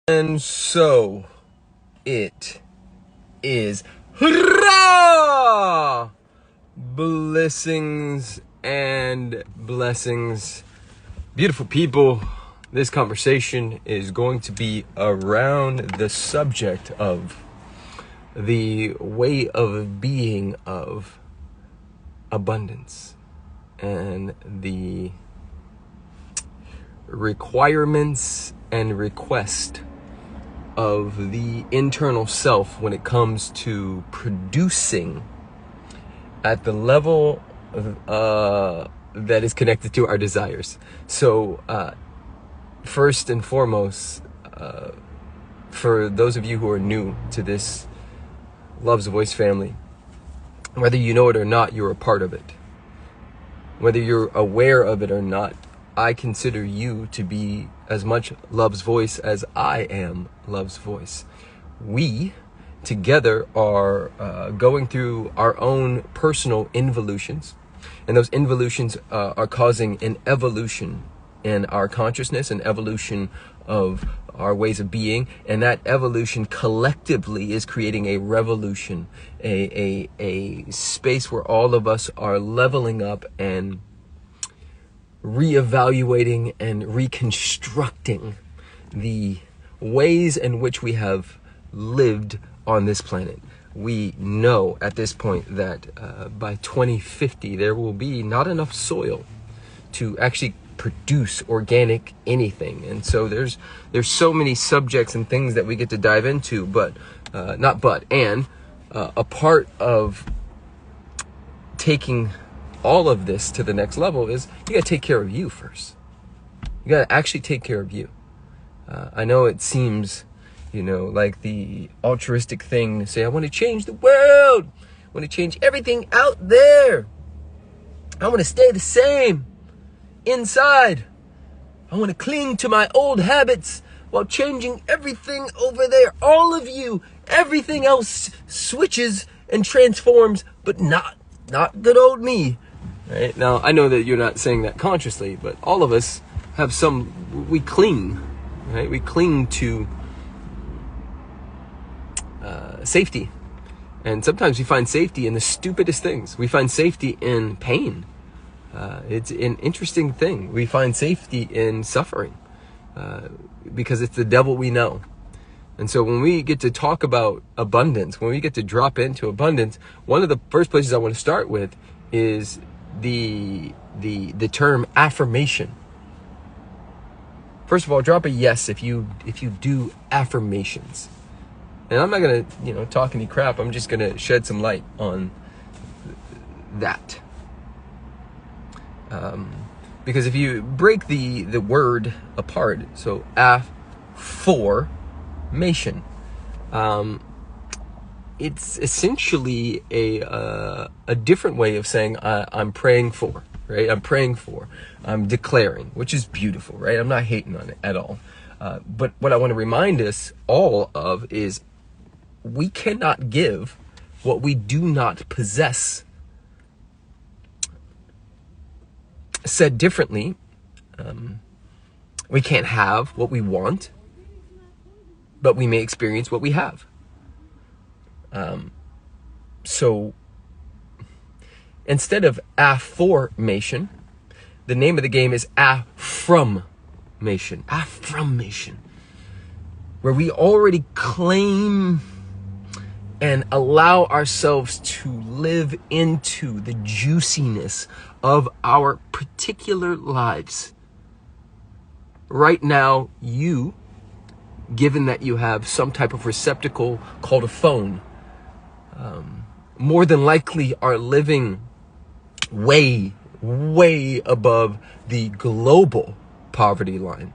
And so it is. Hurrah! Blessings and blessings. Beautiful people, this conversation is going to be around the subject of the way of being of abundance and the requirements and request of the internal self when it comes to producing at the level that is connected to our desires. So first and foremost, for those of you who are new to this Love's Voice family, whether you know it or not, you're a part of it. Whether you're aware of it or not, I consider you to be as much Love's Voice as I am Love's Voice. We together are going through our own personal involutions, and those involutions are causing an evolution in our consciousness, an evolution of our ways of being, and that evolution collectively is creating a revolution, a space where all of us are leveling up and reevaluating and reconstructing the ways in which we have lived on this planet. We know at this point that by 2050 there will be not enough soil to actually produce organic anything, and so there's so many subjects and things that we get to dive into, but a part of taking all of this to the next level is you gotta take care of you first. You gotta actually take care of you. I know it seems, like the altruistic thing to say, I want to change the world. I want to change everything out there. I want to stay the same inside. I want to cling to my old habits while changing everything over there. All of you, everything else switches and transforms, but not good old me. Right? Now, I know that you're not saying that consciously, but all of us have we cling, right? We cling to safety. And sometimes we find safety in the stupidest things. We find safety in pain. It's an interesting thing. We find safety in suffering because it's the devil we know. And so when we get to talk about abundance, when we get to drop into abundance, one of the first places I want to start with is the term affirmation. First of all, drop a yes if you do affirmations. And I'm not gonna talk any crap. I'm just gonna shed some light on that. Because if you break the word apart, so affirmation, it's essentially a different way of saying I'm praying for, right? I'm praying for, I'm declaring, which is beautiful, right? I'm not hating on it at all. But what I want to remind us all of is we cannot give what we do not possess. Said differently, we can't have what we want, but we may experience what we have. So instead of affirmation, the name of the game is affirmation, where we already claim and allow ourselves to live into the juiciness of our particular lives. Right now, you, given that you have some type of receptacle called a phone, more than likely are living way above the global poverty line.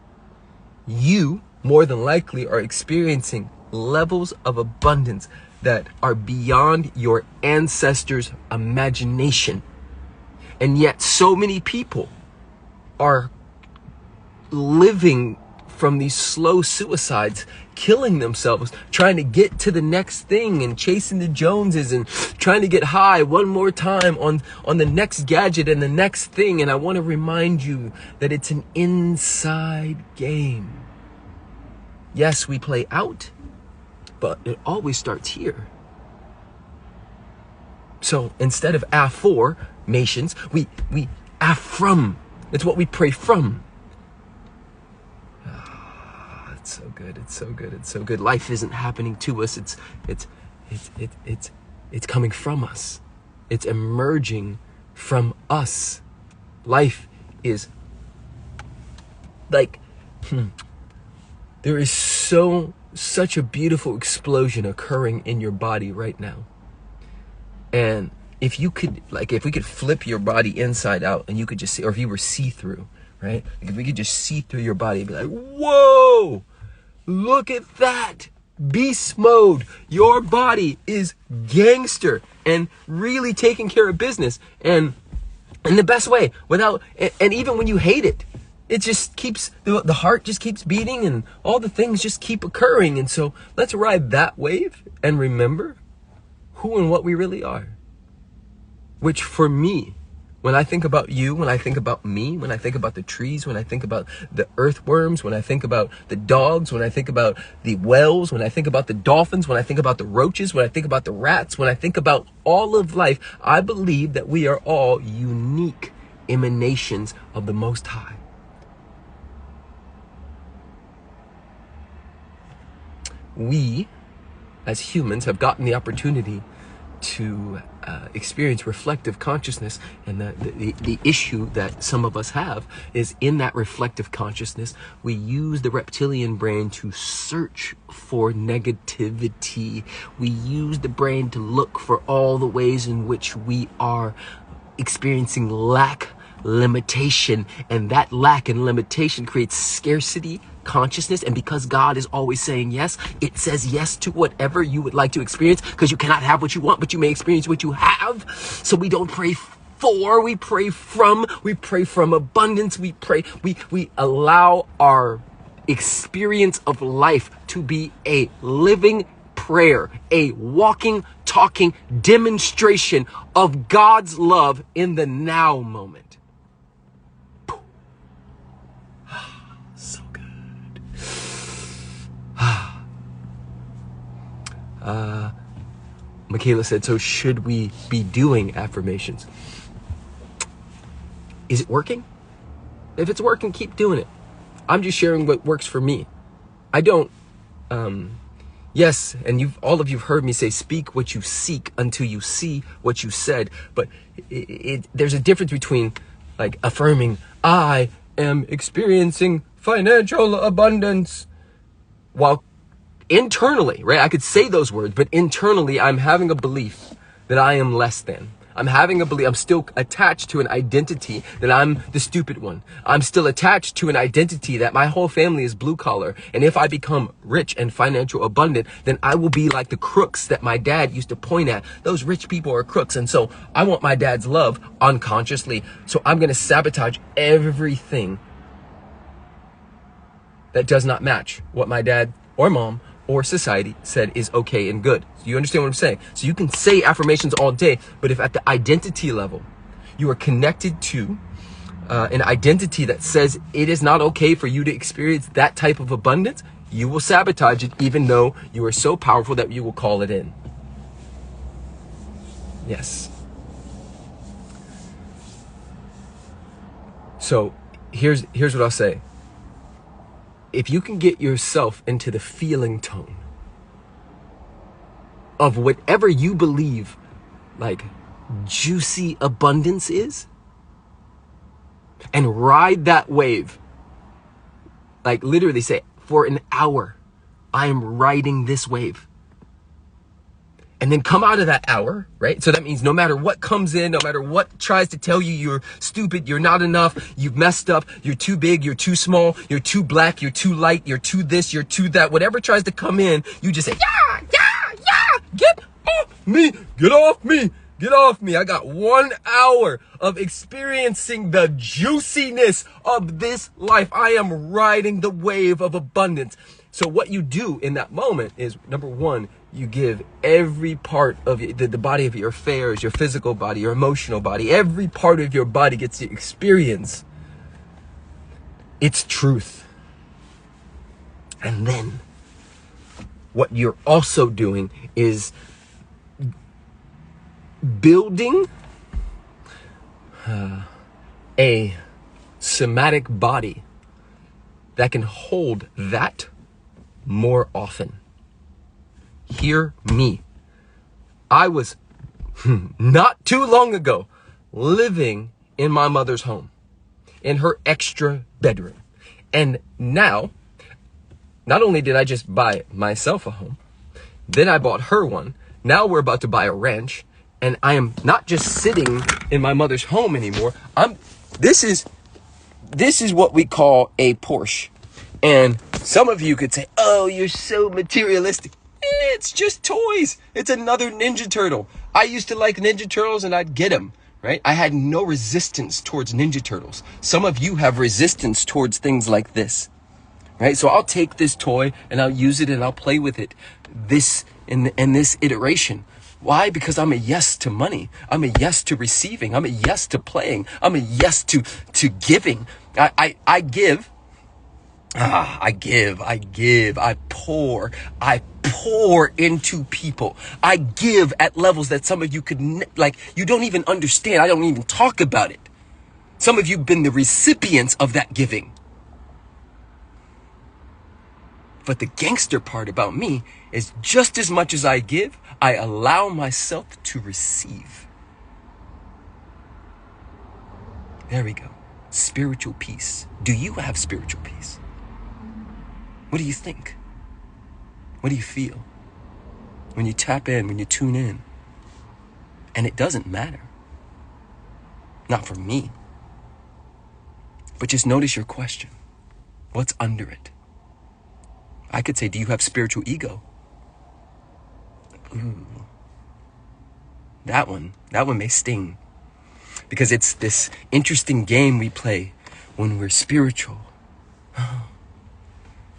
You, more than likely, are experiencing levels of abundance that are beyond your ancestors' imagination. And yet so many people are living from these slow suicides, killing themselves, trying to get to the next thing and chasing the Joneses and trying to get high one more time on the next gadget and the next thing. And I want to remind you that it's an inside game. Yes, we play out, but it always starts here. So instead of affirmations, we affirm. It's what we pray from. It's so good. It's so good. It's so good. Life isn't happening to us. It's coming from us. It's emerging from us. Life is like, there is such a beautiful explosion occurring in your body right now. And if we could flip your body inside out and you could just see, or if you were see-through, right? Like if we could just see through your body and be like, whoa, look at that. Beast mode. Your body is gangster and really taking care of business, and in the best way, and even when you hate it, it just keeps, the heart just keeps beating and all the things just keep occurring. And so let's ride that wave and remember who and what we really are. Which for me, when I think about you, when I think about me, when I think about the trees, when I think about the earthworms, when I think about the dogs, when I think about the whales, when I think about the dolphins, when I think about the roaches, when I think about the rats, when I think about all of life, I believe that we are all unique emanations of the Most High. We, as humans, have gotten the opportunity to experience reflective consciousness, and the issue that some of us have is in that reflective consciousness, we use the reptilian brain to search for negativity. We use the brain to look for all the ways in which we are experiencing lack, limitation, and that lack and limitation creates scarcity consciousness. And because God is always saying yes, it says yes to whatever you would like to experience, because you cannot have what you want, but you may experience what you have. So we don't pray for, we pray from abundance. We allow our experience of life to be a living prayer, a walking, talking demonstration of God's love in the now moment. So good. Michaela said, so should we be doing affirmations? Is it working? If it's working, keep doing it. I'm just sharing what works for me. I don't, yes, and all of you've heard me say, speak what you seek until you see what you said. But there's a difference between like affirming, I am experiencing financial abundance, while internally, right? I could say those words, but internally I'm having a belief that I am less than. I'm having a belief, I'm still attached to an identity that I'm the stupid one. I'm still attached to an identity that my whole family is blue collar. And if I become rich and financial abundant, then I will be like the crooks that my dad used to point at. Those rich people are crooks. And so I want my dad's love unconsciously. So I'm going to sabotage everything that does not match what my dad or mom or society said is okay and good. So you understand what I'm saying? So you can say affirmations all day, but if at the identity level, you are connected to an identity that says it is not okay for you to experience that type of abundance, you will sabotage it, even though you are so powerful that you will call it in. Yes. So here's what I'll say. If you can get yourself into the feeling tone of whatever you believe like juicy abundance is, and ride that wave, like literally say, for an hour, I am riding this wave. And then come out of that hour, right? So that means no matter what comes in, no matter what tries to tell you you're stupid, you're not enough, you've messed up, you're too big, you're too small, you're too black, you're too light, you're too this, you're too that, whatever tries to come in, you just say, yeah, get off me, get off me, get off me. I got 1 hour of experiencing the juiciness of this life. I am riding the wave of abundance. So what you do in that moment is, number one, you give every part of the body of your affairs, your physical body, your emotional body, every part of your body gets to experience its truth. And then what you're also doing is building a somatic body that can hold that more often. Hear me. I was not too long ago living in my mother's home, in her extra bedroom. And now, not only did I just buy myself a home, then I bought her one. Now we're about to buy a ranch, and I am not just sitting in my mother's home anymore. This is what we call a Porsche. And some of you could say, oh, you're so materialistic. It's just toys. It's another Ninja Turtle. I used to like Ninja Turtles and I'd get them, right? I had no resistance towards Ninja Turtles. Some of you have resistance towards things like this, right? So I'll take this toy and I'll use it and I'll play with it in this iteration. Why? Because I'm a yes to money. I'm a yes to receiving. I'm a yes to playing. I'm a yes to giving. I give. I pour into people. I give at levels that some of you could, you don't even understand. I don't even talk about it. Some of you have been the recipients of that giving. But the gangster part about me is just as much as I give, I allow myself to receive. There we go. Spiritual peace. Do you have spiritual peace? What do you think? What do you feel? When you tap in, when you tune in. And it doesn't matter. Not for me. But just notice your question. What's under it? I could say, do you have spiritual ego? Ooh. That one may sting. Because it's this interesting game we play when we're spiritual. I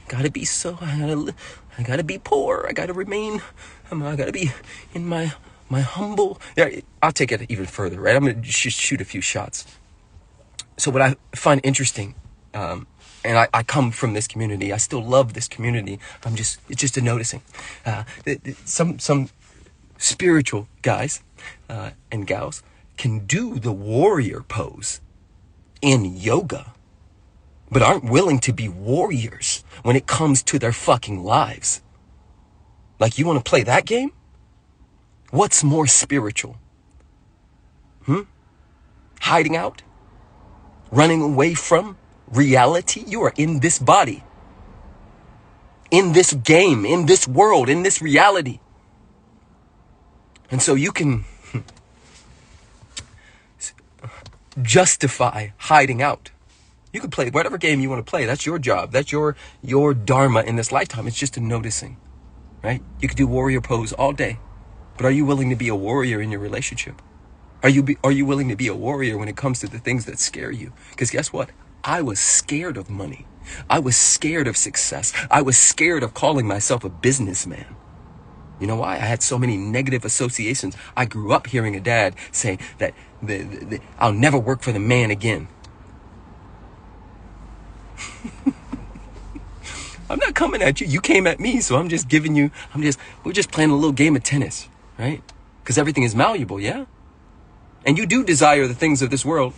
gotta be poor. I gotta remain, I gotta be in my humble. Yeah, I'll take it even further, right? I'm gonna just shoot a few shots. So what I find interesting, and I come from this community. I still love this community. It's just a noticing. Some spiritual guys and gals can do the warrior pose in yoga, but aren't willing to be warriors when it comes to their fucking lives. Like, you want to play that game? What's more spiritual? Hiding out? Running away from reality? You are in this body, in this game, in this world, in this reality. And so you can justify hiding out. You can play whatever game you want to play. That's your job. That's your dharma in this lifetime. It's just a noticing, right? You could do warrior pose all day, but are you willing to be a warrior in your relationship? Are you willing to be a warrior when it comes to the things that scare you? Because guess what? I was scared of money. I was scared of success. I was scared of calling myself a businessman. You know why? I had so many negative associations. I grew up hearing a dad say that I'll never work for the man again. I'm not coming at you. You came at me, so I'm just giving you, we're just playing a little game of tennis, right? Because everything is malleable, yeah? And you do desire the things of this world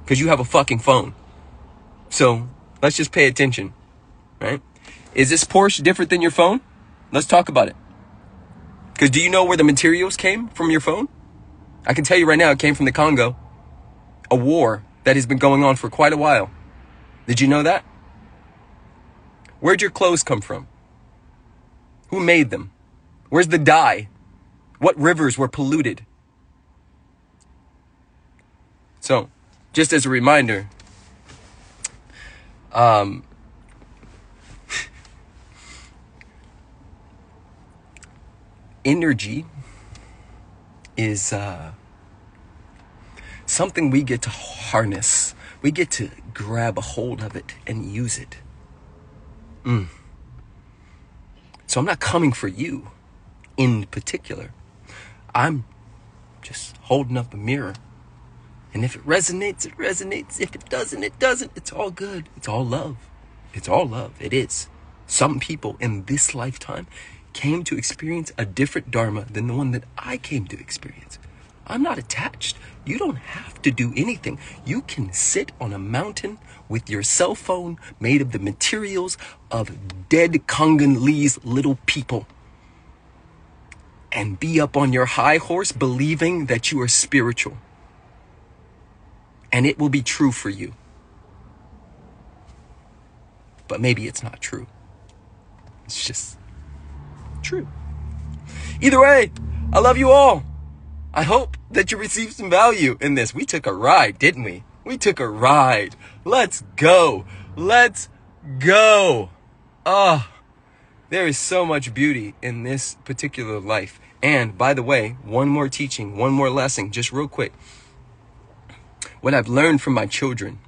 because you have a fucking phone. So let's just pay attention, right? Is this Porsche different than your phone? Let's talk about it. Because do you know where the materials came from your phone? I can tell you right now, it came from the Congo. A war that has been going on for quite a while. Did you know that? Where'd your clothes come from? Who made them? Where's the dye? What rivers were polluted? So, just as a reminder, energy is something we get to harness. We get to grab a hold of it and use it. So I'm not coming for you in particular. I'm just holding up a mirror. And if it resonates, it resonates. If it doesn't, it doesn't. It's all good. It's all love. It's all love. It is. Some people in this lifetime came to experience a different dharma than the one that I came to experience. I'm not attached. You don't have to do anything. You can sit on a mountain with your cell phone made of the materials of dead Congolese little people and be up on your high horse believing that you are spiritual. And it will be true for you. But maybe it's not true. It's just true. Either way, I love you all. I hope that you received some value in this. We took a ride, didn't we? We took a ride. Let's go. Let's go. There is so much beauty in this particular life. And by the way, one more teaching, one more lesson, just real quick. What I've learned from my children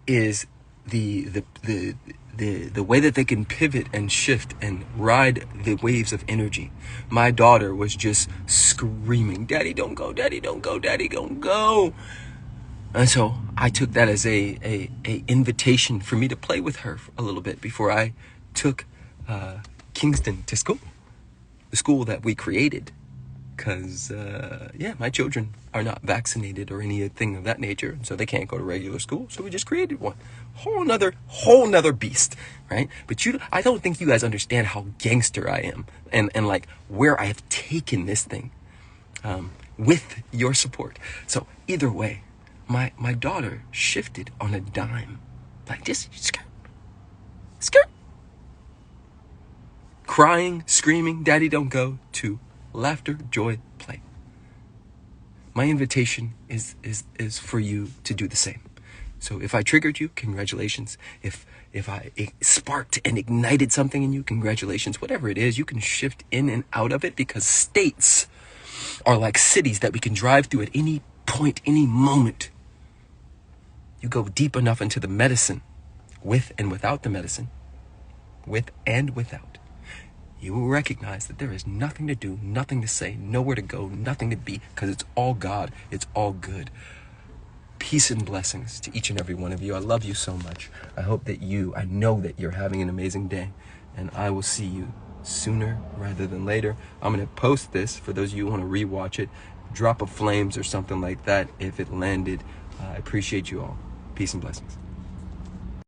is the way that they can pivot and shift and ride the waves of energy. My daughter was just screaming, "Daddy, don't go, Daddy, don't go, Daddy, don't go." And so I took that as a invitation for me to play with her a little bit before I took Kingston to school, the school that we created. Because, my children are not vaccinated or anything of that nature, so they can't go to regular school. So we just created one. Whole nother beast, right? But I don't think you guys understand how gangster I am and like where I have taken this thing with your support. So either way, my daughter shifted on a dime. Like just skirt. Crying, screaming, "Daddy, don't go," to laughter, joy, play. My invitation is for you to do the same. So if I triggered you, congratulations. If I sparked and ignited something in you, congratulations. Whatever it is, you can shift in and out of it, because states are like cities that we can drive through at any point, any moment. You go deep enough into the medicine, with and without the medicine, with and without, you will recognize that there is nothing to do, nothing to say, nowhere to go, nothing to be, because it's all God, it's all good. Peace and blessings to each and every one of you. I love you so much. I know that you're having an amazing day, and I will see you sooner rather than later. I'm going to post this for those of you who want to rewatch it. Drop a flames or something like that if it landed. I appreciate you all. Peace and blessings.